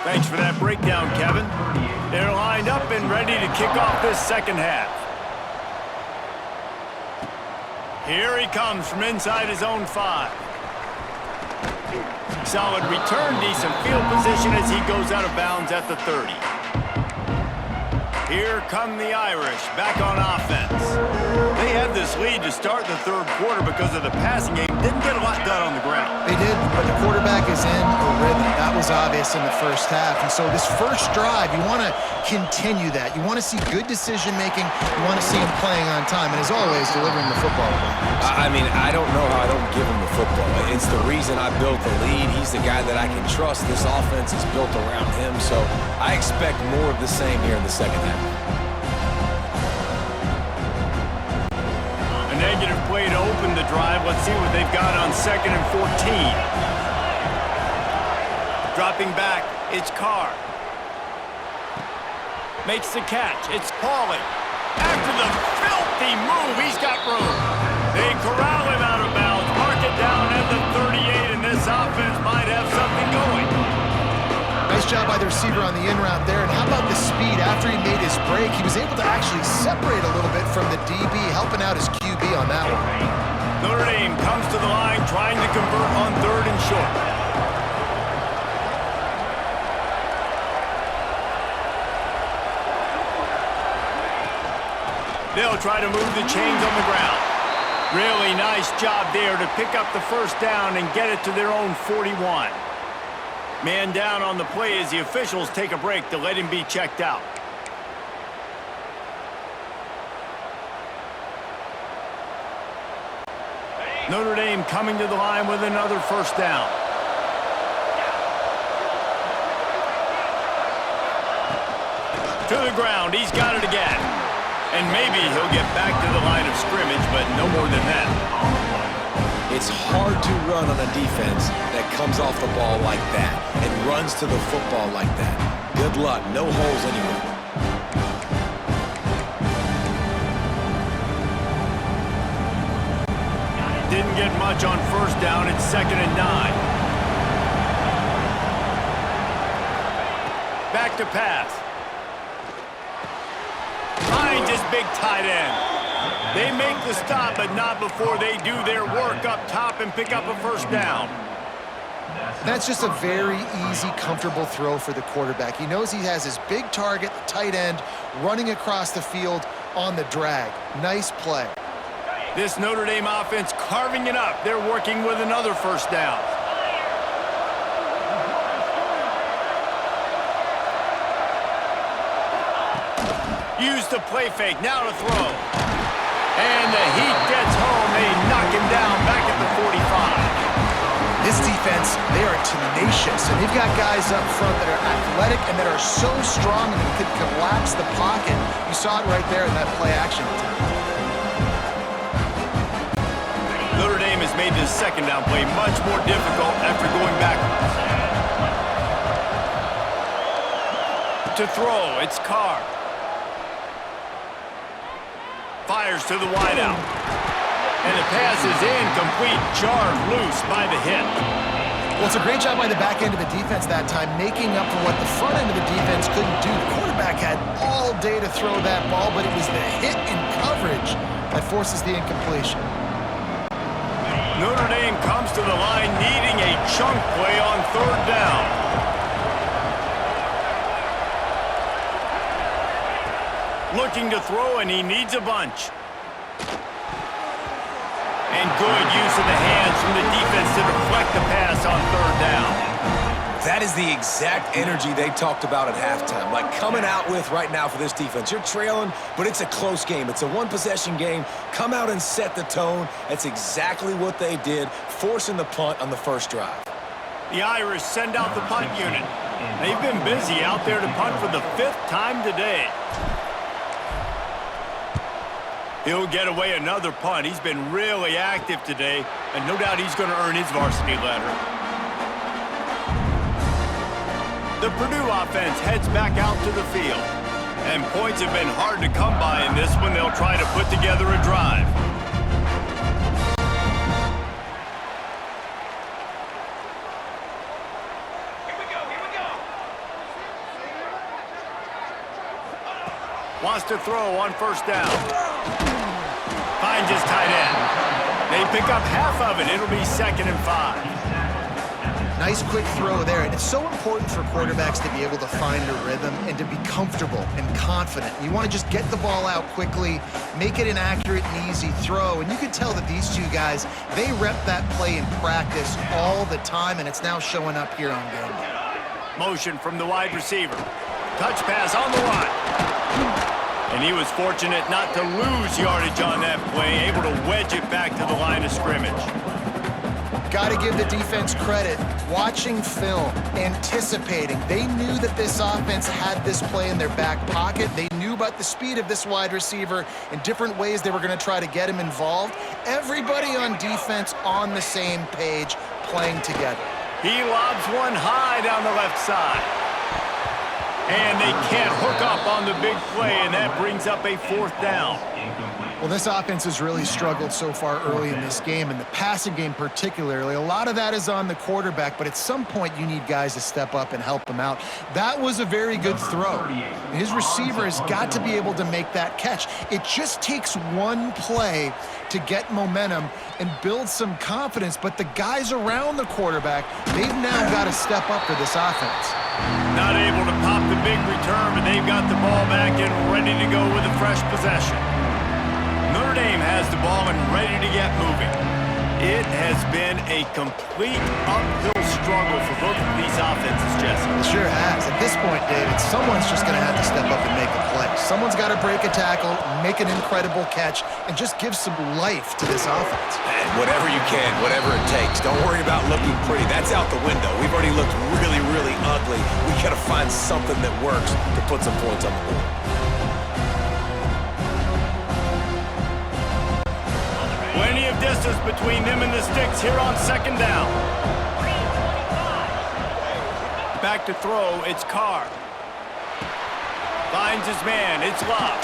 Thanks for that breakdown, Kevin. They're lined up and ready to kick off this second half. Here he comes from inside his own 5. Solid return, decent field position as he goes out of bounds at the 30. Here come the Irish, back on offense. They had this lead to start the third quarter because of the passing game. Didn't get a lot done on the ground. They did, but the quarterback is in a rhythm. That was obvious in the first half. And so this first drive, you want to continue that. You want to see good decision-making. You want to see him playing on time. And as always, delivering the football. I mean, I don't know how I don't give him the football. It's the reason I built the lead. He's the guy that I can trust. This offense is built around him. So I expect more of the same here in the second half. A negative play to open the drive. Let's see what they've got on 2nd and 14. Dropping back, it's Carr. Makes the catch, it's Pauly. After the filthy move, he's got room. They corral him out of bounds, mark it down at the 38, and this offense might have something going. Nice job by the receiver on the in route there. And how about the speed? After he made his break, he was able to actually separate a little bit from the DB, helping out his QB on that one. Notre Dame comes to the line, trying to convert on 3rd and short. They'll try to move the chains on the ground. Really nice job there to pick up the first down and get it to their own 41. Man down on the play as the officials take a break to let him be checked out. Notre Dame coming to the line with another first down. To the ground, he's got it again. And maybe he'll get back to the line of scrimmage, but no more than that. It's hard to run on a defense that comes off the ball like that and runs to the football like that. Good luck. No holes anywhere. Didn't get much on first down. It's 2nd and 9. Back to pass. Finds his big tight end. They make the stop, but not before they do their work up top and pick up a first down. That's just a very easy, comfortable throw for the quarterback. He knows he has his big target, the tight end, running across the field on the drag. Nice play. This Notre Dame offense carving it up. They're working with another first down. Use the play fake, now to throw. And the heat gets home. They knock him down back at the 45. This defense, they are tenacious, and they've got guys up front that are athletic and that are so strong and that could collapse the pocket. You saw it right there in that play action attempt. Notre Dame has made this second down play much more difficult after going backwards. To throw, it's Carr. Fires to the wideout. And the pass is incomplete. Jarred loose by the hit. Well, it's a great job by the back end of the defense that time, making up for what the front end of the defense couldn't do. The quarterback had all day to throw that ball, but it was the hit in coverage that forces the incompletion. Notre Dame comes to the line needing a chunk play on 3rd down. Looking to throw, and he needs a bunch. And good use of the hands from the defense to deflect the pass on 3rd down. That is the exact energy they talked about at halftime. Like coming out with right now for this defense. You're trailing, but it's a close game. It's a one-possession game. Come out and set the tone. That's exactly what they did, forcing the punt on the first drive. The Irish send out the punt unit. They've been busy out there to punt for the 5th time today. He'll get away another punt. He's been really active today, and no doubt he's going to earn his varsity letter. The Purdue offense heads back out to the field, and points have been hard to come by in this one. They'll try to put together a drive. Wants to throw on first down. Finds his tight end. They pick up half of it. It'll be 2nd and 5. Nice quick throw there, and it's so important for quarterbacks to be able to find a rhythm and to be comfortable and confident. You want to just get the ball out quickly, make it an accurate and easy throw, and you can tell that these two guys, they rep that play in practice all the time, and it's now showing up here on game day. Motion from the wide receiver. Touch pass on the line. And he was fortunate not to lose yardage on that play, able to wedge it back to the line of scrimmage. Got to give the defense credit. Watching film, anticipating. They knew that this offense had this play in their back pocket. They knew about the speed of this wide receiver and different ways they were going to try to get him involved. Everybody on defense on the same page, playing together. He lobs one high down the left side. And they can't hook up on the big play, and that brings up a 4th down. Well, this offense has really struggled so far early in this game, and the passing game particularly. A lot of that is on the quarterback, but at some point you need guys to step up and help them out. That was a very good throw. His receiver has got to be able to make that catch. It just takes one play to get momentum and build some confidence, but the guys around the quarterback, they've now got to step up for this offense. Not able to pop the big return, but they've got the ball back and ready to go with a fresh possession. Notre Dame has the ball and ready to get moving. It has been a complete uphill struggle for both of these offenses, Jesse. It sure has. At this point, David, someone's just going to have to step up and make a play. Someone's got to break a tackle, make an incredible catch, and just give some life to this offense. And whatever you can, whatever it takes. Don't worry about looking pretty. That's out the window. We've already looked really, really ugly. We got to find something that works to put some points on the board. Plenty of distance between them and the sticks here on 2nd down. Back to throw, it's Carr. Finds his man, it's Love.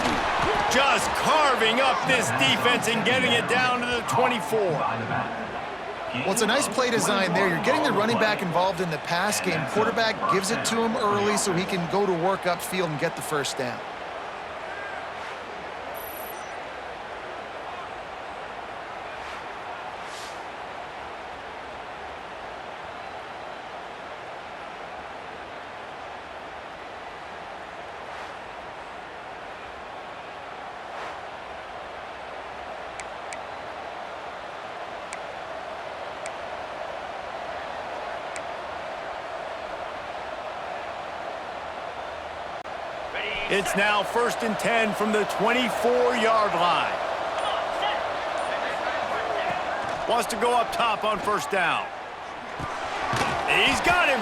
Just carving up this defense and getting it down to the 24. Well, it's a nice play design there. You're getting the running back involved in the pass game. Quarterback gives it to him early so he can go to work upfield and get the first down. It's now 1st and 10 from the 24-yard line. Wants to go up top on first down. He's got him.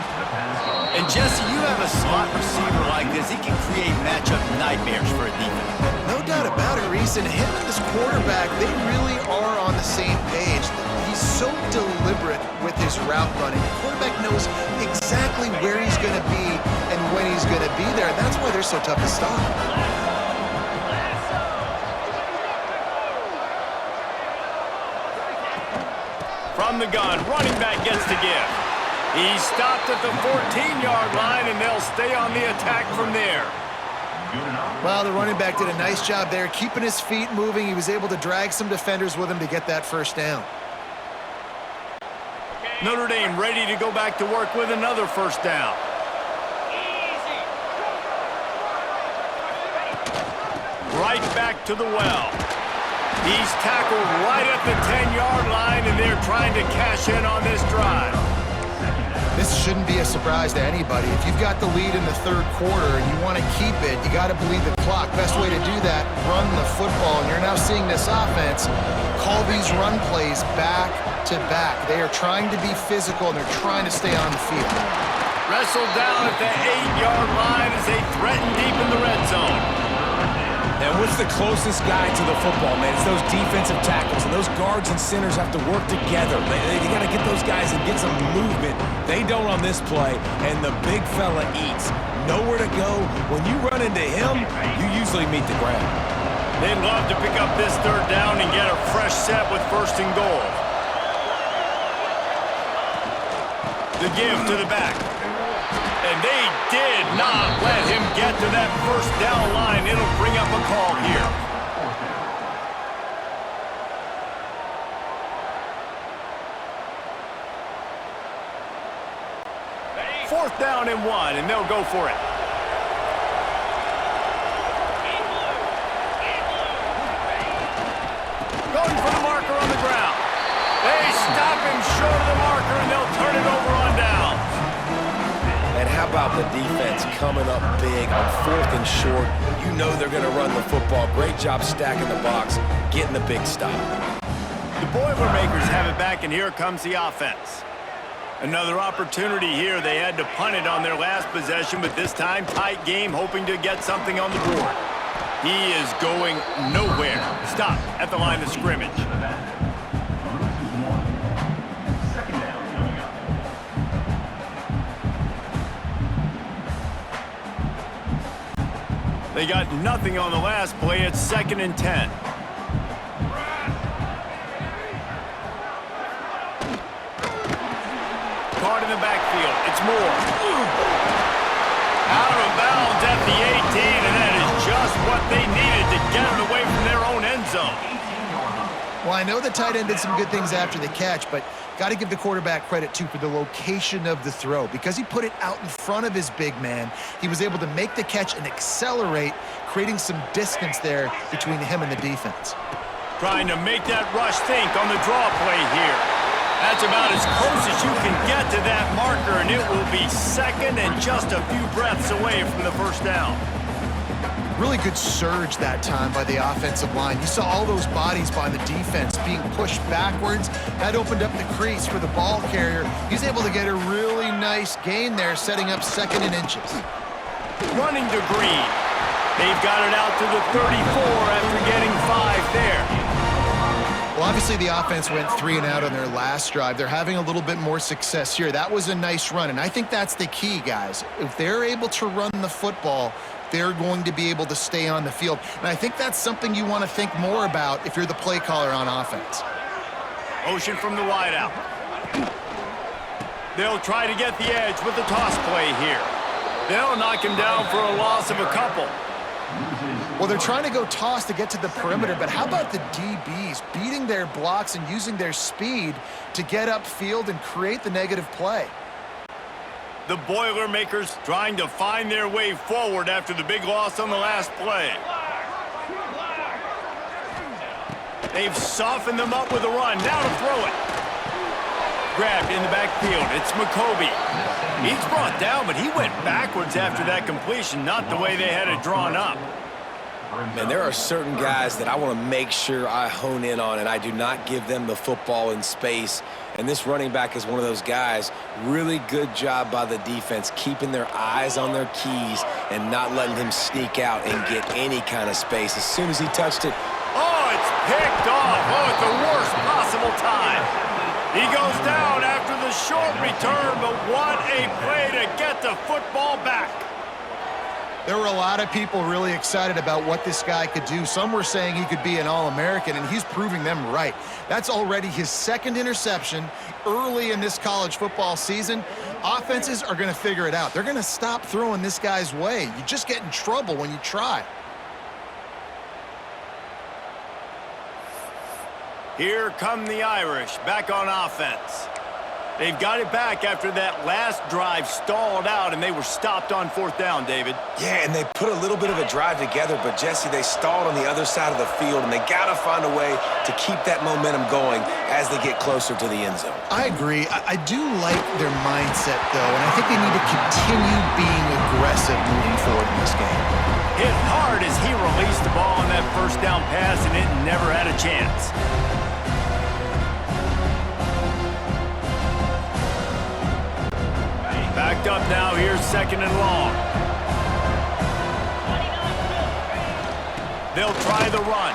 And Jesse, you have a slot receiver like this, he can create matchup nightmares for a defense. No doubt about it, Reese. And him and this quarterback, they really are on the same page. He's so deliberate with his route running. The quarterback knows exactly where he's going to be and when he's going to be there, and that's why they're so tough to stop. From the gun, running back gets the give. He stopped at the 14-yard line, and they'll stay on the attack from there. Well, the running back did a nice job there, keeping his feet moving. He was able to drag some defenders with him to get that first down. Notre Dame ready to go back to work with another first down. Right back to the well. He's tackled right at the 10-yard line, and they're trying to cash in on this drive. This shouldn't be a surprise to anybody. If you've got the lead in the third quarter and you want to keep it, you got to bleed the clock. Best way to do that, run the football. And you're now seeing this offense call these run plays back to back. They are trying to be physical, and they're trying to stay on the field. Wrestled down at the 8-yard line as they threaten deep in the red zone. And what's the closest guy to the football, man? It's those defensive tackles, and those guards and centers have to work together. They got to get those guys and get some movement. They don't on this play, and the big fella eats. Nowhere to go. When you run into him, you usually meet the ground. They'd love to pick up this third down and get a fresh set with 1st and goal. The give to the back. And they did not let him get to that first down line. It'll bring up a call here. Fourth down and 1, and they'll go for it. Going for the marker on the ground. They stop him short of the marker, and they'll turn it over on downs. And how about the defense coming up big on 4th and short? You know they're going to run the football. Great job stacking the box, getting the big stop. The Boilermakers have it back, and here comes the offense. Another opportunity here. They had to punt it on their last possession, but this time tight game, hoping to get something on the board. He is going nowhere. Stop at the line of scrimmage. They got nothing on the last play. It's 2nd and 10. Caught in the backfield. It's Moore. Out of bounds at the 18, and that is just what they needed to get it away from their own end zone. Well, I know the tight end did some good things after the catch, but got to give the quarterback credit, too, for the location of the throw. Because he put it out in front of his big man, he was able to make the catch and accelerate, creating some distance there between him and the defense. Trying to make that rush think on the draw play here. That's about as close as you can get to that marker, and it will be 2nd and just a few breaths away from the first down. Really good surge that time by the offensive line. You saw all those bodies by the defense being pushed backwards. That opened up the crease for the ball carrier. He's able to get a really nice gain there, setting up 2nd and inches. Running to Green. They've got it out to the 34 after getting 5 there. Well, obviously the offense went 3 and out on their last drive. They're having a little bit more success here. That was a nice run, and I think that's the key, guys. If they're able to run the football, they're going to be able to stay on the field. And I think that's something you want to think more about if you're the play caller on offense. Motion from the wideout. They'll try to get the edge with the toss play here. They'll knock him down for a loss of a couple. Well, they're trying to go toss to get to the perimeter, but how about the DBs beating their blocks and using their speed to get upfield and create the negative play? The Boilermakers trying to find their way forward after the big loss on the last play. They've softened them up with a run. Now to throw it. Grabbed in the backfield. It's McCoby. He's brought down, but he went backwards after that completion, not the way they had it drawn up. Man, there are certain guys that I want to make sure I hone in on, and I do not give them the football in space. And this running back is one of those guys. Really good job by the defense, keeping their eyes on their keys and not letting him sneak out and get any kind of space. As soon as he touched it, oh, it's picked off. Oh, at the worst possible time. He goes down after the short return, but what a play to get the football back. There were a lot of people really excited about what this guy could do. Some were saying he could be an All-American, and he's proving them right. That's already his 2nd interception early in this college football season. Offenses are going to figure it out. They're going to stop throwing this guy's way. You just get in trouble when you try. Here come the Irish back on offense. They've got it back after that last drive stalled out, and they were stopped on 4th down, David. yeah, and they put a little bit of a drive together, but Jesse, they stalled on the other side of the field, and they got to find a way to keep that momentum going as they get closer to the end zone. I agree. I do like their mindset, though, and I think they need to continue being aggressive moving forward in this game. Hit hard as he released the ball on that first down pass, and it never had a chance. Backed up now, here's 2nd and long. They'll try the run.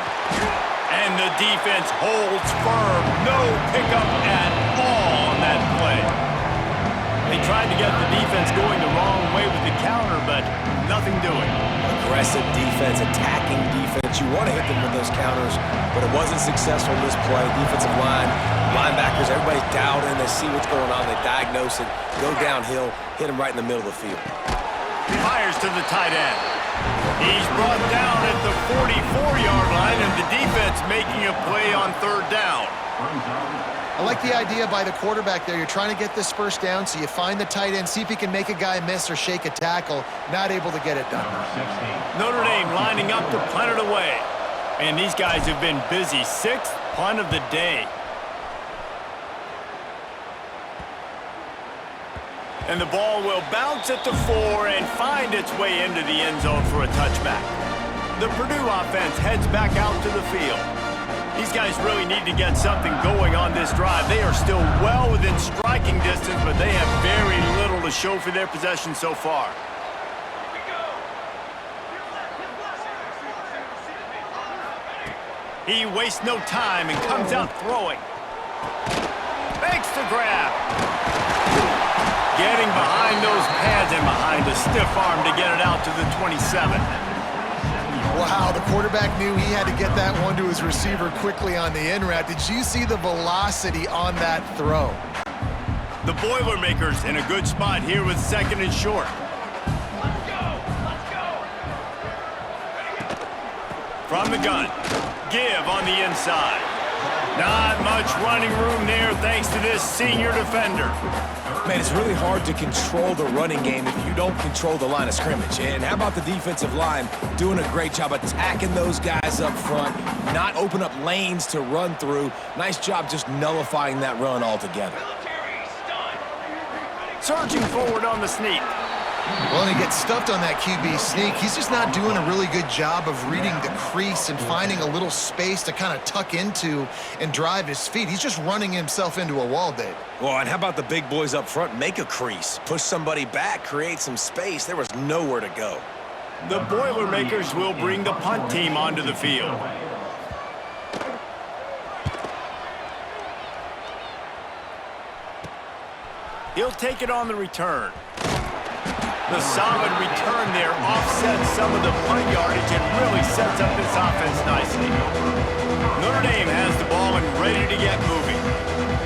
And the defense holds firm. No pickup at all on that play. They tried to get the defense going the wrong way with the counter, but nothing doing. Aggressive defense, attacking defense. You want to hit them with those counters, but it wasn't successful in this play. Defensive line, linebackers, everybody's dialed in. They see what's going on. They diagnose it, go downhill, hit them right in the middle of the field. Fires to the tight end. He's brought down at the 44-yard line, and the defense making a play on third down. I like the idea by the quarterback there. You're trying to get this first down, so you find the tight end, see if he can make a guy miss or shake a tackle. Not able to get it done. Notre Dame lining up to punt it away. And these guys have been busy. 6th punt of the day. And the ball will bounce at the 4 and find its way into the end zone for a touchback. The Purdue offense heads back out to the field. These guys really need to get something going on this drive. They are still well within striking distance, but they have very little to show for their possession so far. He wastes no time and comes out throwing. Makes the grab. Getting behind those pads and behind a stiff arm to get it out to the 27. Wow, the quarterback knew he had to get that one to his receiver quickly on the in route. Did you see the velocity on that throw? The Boilermakers in a good spot here with 2nd and short. From the gun, give on the inside. Not much running room there thanks to this senior defender. Man, it's really hard to control the running game if you don't control the line of scrimmage. And how about the defensive line doing a great job attacking those guys up front, not open up lanes to run through. Nice job just nullifying that run altogether. Surging forward on the sneak. Well, and he gets stuffed on that QB sneak. He's just not doing a really good job of reading the crease and finding a little space to kind of tuck into and drive his feet. He's just running himself into a wall, Dave. Well, and how about the big boys up front? Make a crease, push somebody back, create some space. There was nowhere to go. The Boilermakers will bring the punt team onto the field. He'll take it on the return. The solid return there offsets some of the punt yardage and really sets up this offense nicely. Notre Dame has the ball and ready to get moving.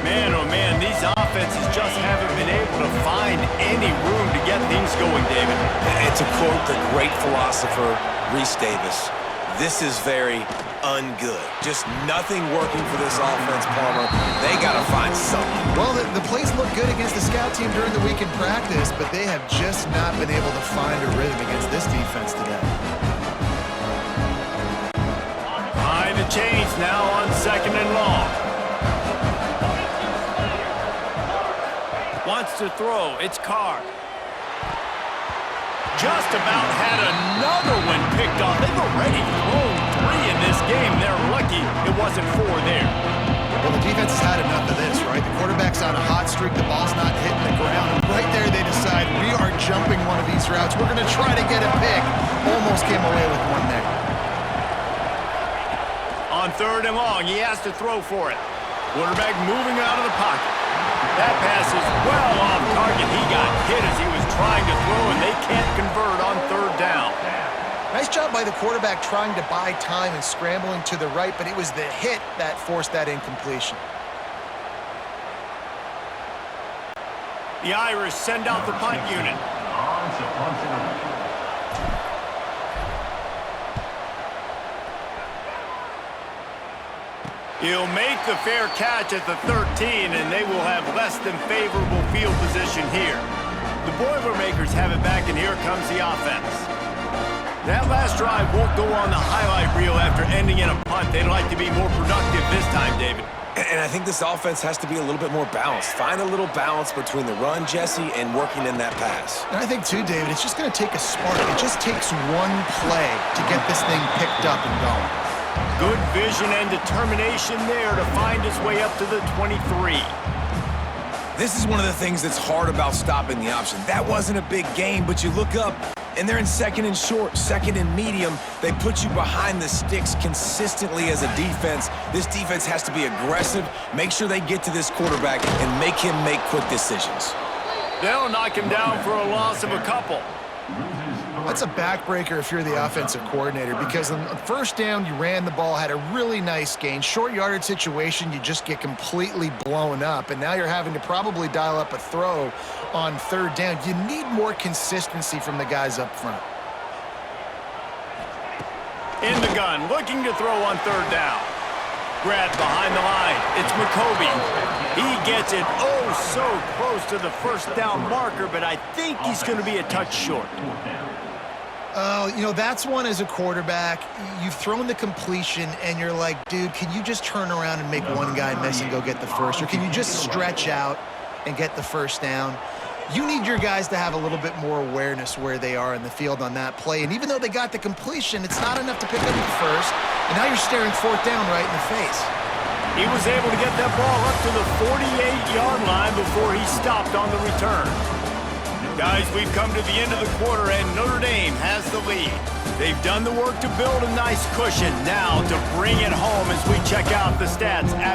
Man, oh man, these offenses just haven't been able to find any room to get things going, David. And to quote the great philosopher, Reese Davis, this is very ungood. Just nothing working for this offense, Palmer. They got to find something. Well, the plays look good against the scout team during the week in practice, but they have just not been able to find a rhythm against this defense today. Behind the chains now on 2nd and long. Wants to throw. It's Carr. Just about had another one picked off. They've already thrown 3 in this game. They're lucky it wasn't 4 there. Well, the defense has had enough of this, right? The quarterback's on a hot streak. The ball's not hitting the ground. And right there, they decide, we are jumping one of these routes. We're going to try to get a pick. Almost came away with one there. On 3rd and long, he has to throw for it. Quarterback moving out of the pocket. That pass is well off target. He got hit as he was trying to throw, and they can't convert on 3rd down. Nice job by the quarterback trying to buy time and scrambling to the right, but it was the hit that forced that incompletion. The Irish send out the punt unit. He'll make the fair catch at the 13, and they will have less than favorable field position here. The Boilermakers have it back, and here comes the offense. That last drive won't go on the highlight reel after ending in a punt. They'd like to be more productive this time, David. And I think this offense has to be a little bit more balanced. Find a little balance between the run, Jesse, and working in that pass. And I think, too, David, it's just going to take a spark. It just takes one play to get this thing picked up and going. Good vision and determination there to find his way up to the 23. This is one of the things that's hard about stopping the option. That wasn't a big game, but you look up, and they're in 2nd and short, 2nd and medium. They put you behind the sticks consistently as a defense. This defense has to be aggressive, make sure they get to this quarterback, and make him make quick decisions. They'll knock him down for a loss of a couple. That's a backbreaker if you're the offensive coordinator, because on the first down, you ran the ball, had a really nice gain. Short yardage situation, you just get completely blown up, and now you're having to probably dial up a throw on third down. You need more consistency from the guys up front. In the gun, looking to throw on third down. Grabbed behind the line. It's McCoby. He gets it so close to the first down marker, but I think he's going to be a touch short. You know, that's one as a quarterback. You've thrown the completion, and you're like, dude, can you just turn around and make one guy miss and go get the first? Or can you just stretch out and get the first down? You need your guys to have a little bit more awareness where they are in the field on that play. And even though they got the completion, it's not enough to pick up the first. And now you're staring fourth down right in the face. He was able to get that ball up to the 48-yard line before he stopped on the return. Guys, we've come to the end of the quarter, and Notre Dame has the lead. They've done the work to build a nice cushion. Now to bring it home as we check out the stats.